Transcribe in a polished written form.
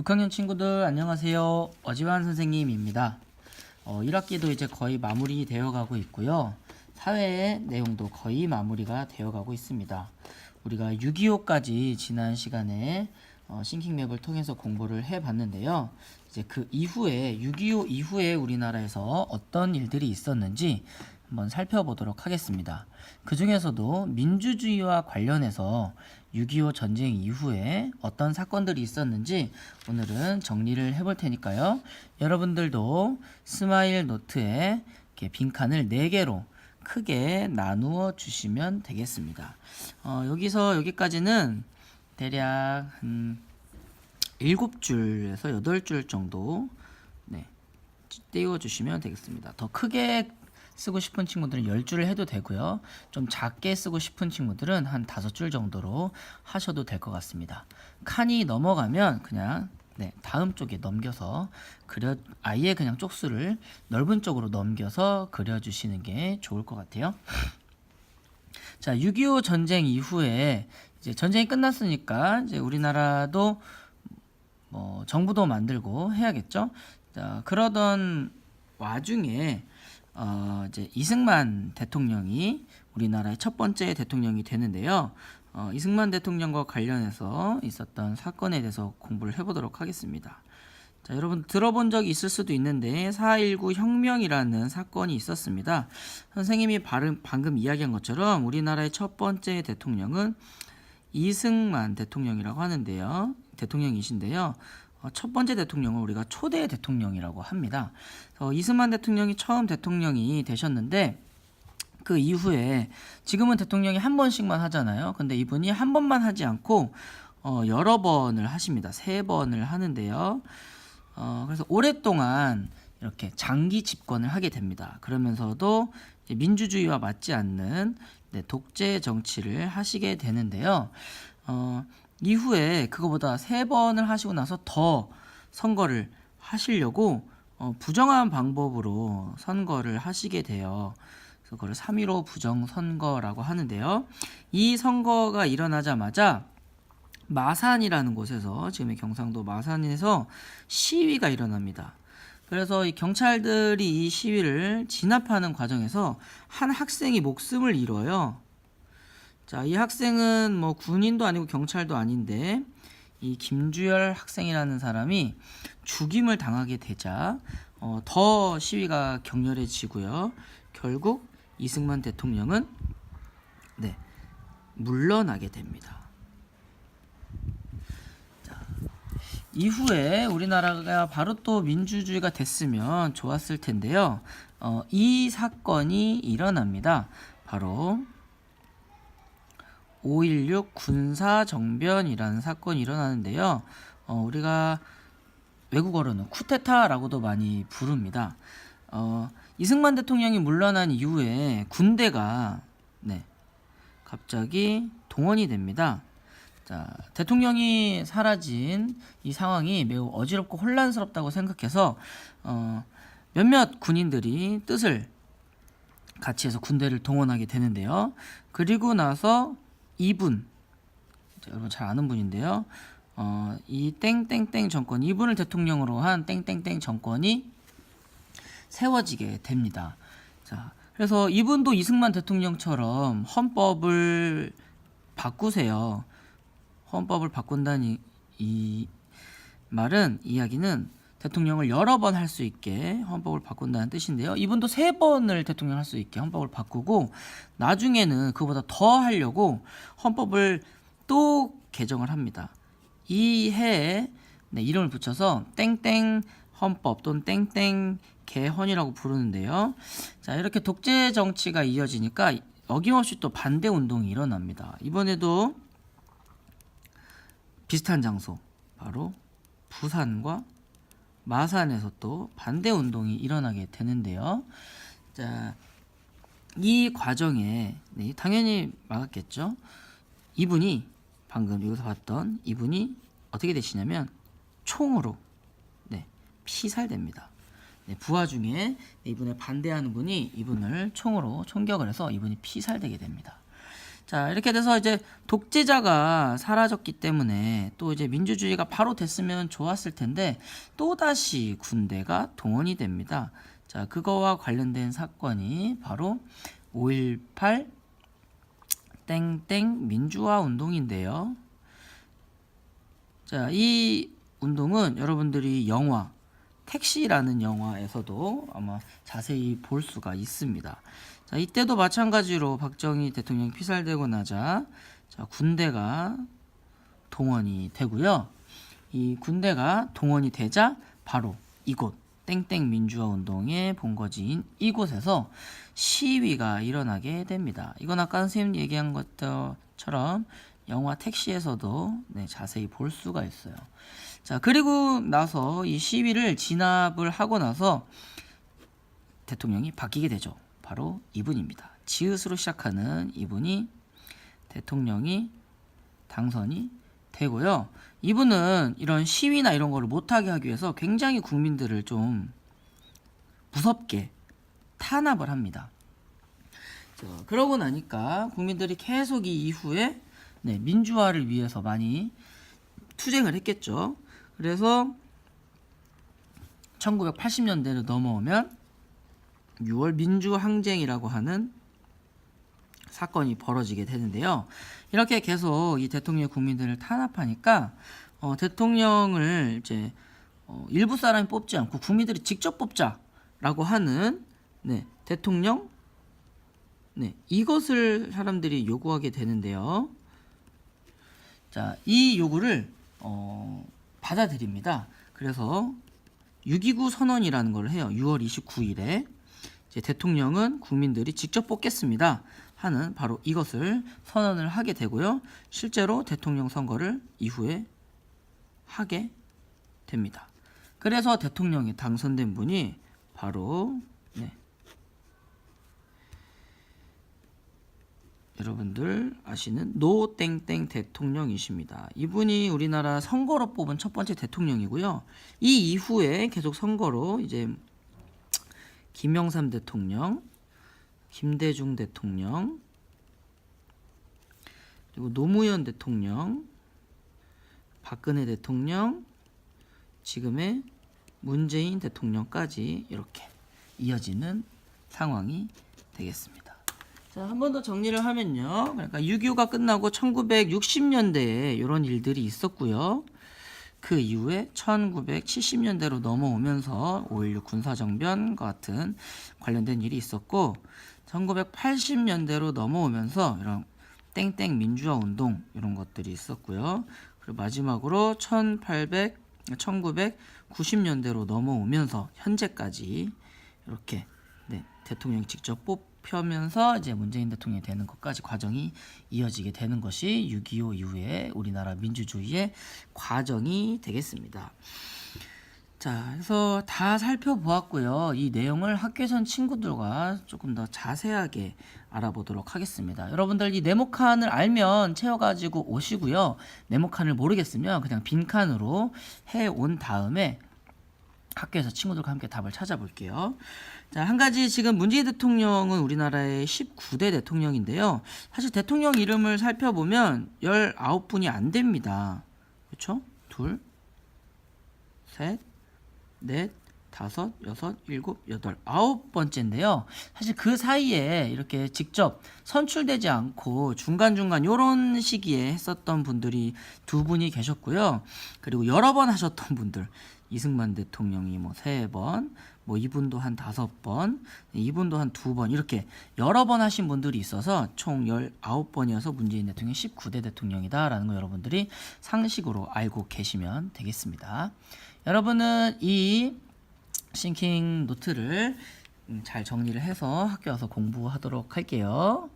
6학년 친구들 안녕하세요. 어지환 선생님입니다. 1학기도 이제 거의 마무리 되어 가고 있고요. 사회의 내용도 거의 마무리가 되어 가고 있습니다. 우리가 6.25까지 지난 시간에 싱킹맵을 통해서 공부를 해 봤는데요. 이제 그 이후에 6.25 이후에 우리나라에서 어떤 일들이 있었는지 한번 살펴보도록 하겠습니다. 그 중에서도 민주주의와 관련해서 6.25 전쟁 이후에 어떤 사건들이 있었는지 오늘은 정리를 해볼 테니까요. 여러분들도 스마일 노트에 이렇게 빈칸을 4개로 크게 나누어 주시면 되겠습니다. 여기서 여기까지는 대략 한 7줄에서 8줄 정도 띄워 주시면 되겠습니다. 더 크게 쓰고 싶은 친구들은 10줄을 해도 되고요. 좀 작게 쓰고 싶은 친구들은 한 5줄 정도로 하셔도 될 것 같습니다. 칸이 넘어가면 그냥 다음 쪽에 넘겨서 아예 그냥 쪽수를 넓은 쪽으로 넘겨서 그려주시는 게 좋을 것 같아요. 자, 6.25 전쟁 이후에 이제 전쟁이 끝났으니까 이제 우리나라도 정부도 만들고 해야겠죠. 자, 그러던 와중에 이제 이승만 대통령이 우리나라의 첫 번째 대통령이 되는데요. 이승만 대통령과 관련해서 있었던 사건에 대해서 공부를 해보도록 하겠습니다. 자, 여러분 들어본 적이 있을 수도 있는데 4.19 혁명이라는 사건이 있었습니다. 선생님이 방금 이야기한 것처럼 우리나라의 첫 번째 대통령은 이승만 대통령이라고 하는데요. 대통령이신데요. 첫 번째 대통령을 우리가 초대 대통령이라고 합니다. 이승만 대통령이 처음 대통령이 되셨는데 그 이후에 지금은 대통령이 한 번씩만 하잖아요. 근데 이분이 한 번만 하지 않고 여러 번을 하십니다. 3번을 하는데요. 그래서 오랫동안 이렇게 장기 집권을 하게 됩니다. 그러면서도 민주주의와 맞지 않는 독재 정치를 하시게 되는데요. 이후에 그거보다 3번을 하시고 나서 더 선거를 하시려고 부정한 방법으로 선거를 하시게 돼요. 그래서 그걸 3.15 부정선거라고 하는데요. 이 선거가 일어나자마자 마산이라는 곳에서, 지금의 경상도 마산에서 시위가 일어납니다. 그래서 이 경찰들이 이 시위를 진압하는 과정에서 한 학생이 목숨을 잃어요. 자, 이 학생은 뭐 군인도 아니고 경찰도 아닌데 이 김주열 학생이라는 사람이 죽임을 당하게 되자 더 시위가 격렬해지고요. 결국 이승만 대통령은 물러나게 됩니다. 자, 이후에 우리나라가 바로 또 민주주의가 됐으면 좋았을 텐데요. 이 사건이 일어납니다. 바로 5.16 군사정변이라는 사건이 일어나는데요. 우리가 외국어로는 쿠데타라고도 많이 부릅니다. 이승만 대통령이 물러난 이후에 군대가 갑자기 동원이 됩니다. 자, 대통령이 사라진 이 상황이 매우 어지럽고 혼란스럽다고 생각해서 몇몇 군인들이 뜻을 같이 해서 군대를 동원하게 되는데요. 그리고 나서 이분, 여러분 잘 아는 분인데요. 이 땡땡땡 정권, 이분을 대통령으로 한 땡땡땡 정권이 세워지게 됩니다. 자, 그래서 이분도 이승만 대통령처럼 헌법을 바꾸세요. 헌법을 바꾼다는 이 말은, 이야기는 대통령을 여러 번 할 수 있게 헌법을 바꾼다는 뜻인데요. 이분도 3번을 대통령 할 수 있게 헌법을 바꾸고 나중에는 그보다 더 하려고 헌법을 또 개정을 합니다. 이 해에 이름을 붙여서 땡땡 헌법 또는 땡땡 개헌이라고 부르는데요. 자, 이렇게 독재 정치가 이어지니까 어김없이 또 반대 운동이 일어납니다. 이번에도 비슷한 장소, 바로 부산과 마산에서 또 반대 운동이 일어나게 되는데요. 자, 이 과정에 당연히 막았겠죠. 이분이 방금 여기서 봤던 이분이 어떻게 되시냐면 총으로 피살됩니다. 부하 중에 이분에 반대하는 분이 이분을 총으로 총격을 해서 이분이 피살되게 됩니다. 자, 이렇게 돼서 이제 독재자가 사라졌기 때문에 또 이제 민주주의가 바로 됐으면 좋았을 텐데 또다시 군대가 동원이 됩니다. 자, 그거와 관련된 사건이 바로 5.18 땡땡 민주화 운동인데요. 자, 이 운동은 여러분들이 영화 택시라는 영화에서도 아마 자세히 볼 수가 있습니다. 자, 이때도 마찬가지로 박정희 대통령이 피살되고 나자 자, 군대가 동원이 되고요. 이 군대가 동원이 되자 바로 이곳 땡땡 민주화 운동의 본거지인 이곳에서 시위가 일어나게 됩니다. 이건 아까 선생님 얘기한 것처럼 영화 택시에서도 네, 자세히 볼 수가 있어요. 자, 그리고 나서 이 시위를 진압을 하고 나서 대통령이 바뀌게 되죠. 바로 이분입니다. 지읒으로 시작하는 이분이 대통령이 당선이 되고요. 이분은 이런 시위나 이런 거를 못하게 하기 위해서 굉장히 국민들을 좀 무섭게 탄압을 합니다. 자, 그러고 나니까 국민들이 계속 이 이후에 네, 민주화를 위해서 많이 투쟁을 했겠죠. 그래서 1980년대로 넘어오면 6월 민주항쟁이라고 하는 사건이 벌어지게 되는데요. 이렇게 계속 이 대통령이 국민들을 탄압하니까 대통령을 이제 일부 사람이 뽑지 않고 국민들이 직접 뽑자라고 하는 네, 대통령 네, 이것을 사람들이 요구하게 되는데요. 자, 이 요구를 받아들입니다. 그래서 6.29 선언이라는 걸 해요. 6월 29일에 이제 대통령은 국민들이 직접 뽑겠습니다 하는 바로 이것을 선언을 하게 되고요. 실제로 대통령 선거를 이후에 하게 됩니다. 그래서 대통령이 당선된 분이 바로 네, 여러분들 아시는 노땡땡 대통령이십니다. 이분이 우리나라 선거로 뽑은 첫 번째 대통령이고요. 이 이후에 계속 선거로 이제 김영삼 대통령, 김대중 대통령, 그리고 노무현 대통령, 박근혜 대통령, 지금의 문재인 대통령까지 이렇게 이어지는 상황이 되겠습니다. 자, 한 번 더 정리를 하면요. 그러니까 6.25가 끝나고 1960년대에 이런 일들이 있었고요. 그 이후에 1970년대로 넘어오면서 5.16 군사정변과 같은 관련된 일이 있었고 1980년대로 넘어오면서 이런 땡땡 민주화 운동 이런 것들이 있었고요. 그리고 마지막으로 1990년대로 넘어오면서 현재까지 이렇게 네, 대통령이 직접 뽑혀면서 이제 문재인 대통령이 되는 것까지 과정이 이어지게 되는 것이 6.25 이후에 우리나라 민주주의의 과정이 되겠습니다. 자, 그래서 다 살펴보았고요. 이 내용을 학교에선 친구들과 조금 더 자세하게 알아보도록 하겠습니다. 여러분들 이 네모칸을 알면 채워가지고 오시고요. 네모칸을 모르겠으면 그냥 빈칸으로 해온 다음에 학교에서 친구들과 함께 답을 찾아볼게요. 자, 한 가지 지금 문재인 대통령은 우리나라의 19대 대통령인데요. 사실 대통령 이름을 살펴보면 19분이 안 됩니다. 그렇죠? 둘, 셋, 넷, 다섯, 여섯, 일곱, 여덟, 9번째인데요. 사실 그 사이에 이렇게 직접 선출되지 않고 중간중간 요런 시기에 했었던 분들이 2분이 계셨고요. 그리고 여러 번 하셨던 분들 이승만 대통령이 뭐 3번, 뭐 이분도 한 5번, 이분도 한 2번 이렇게 여러 번 하신 분들이 있어서 총 19번이어서 문재인 대통령이 19대 대통령이다라는 거 여러분들이 상식으로 알고 계시면 되겠습니다. 여러분은 이 싱킹 노트를 잘 정리를 해서 학교 와서 공부하도록 할게요.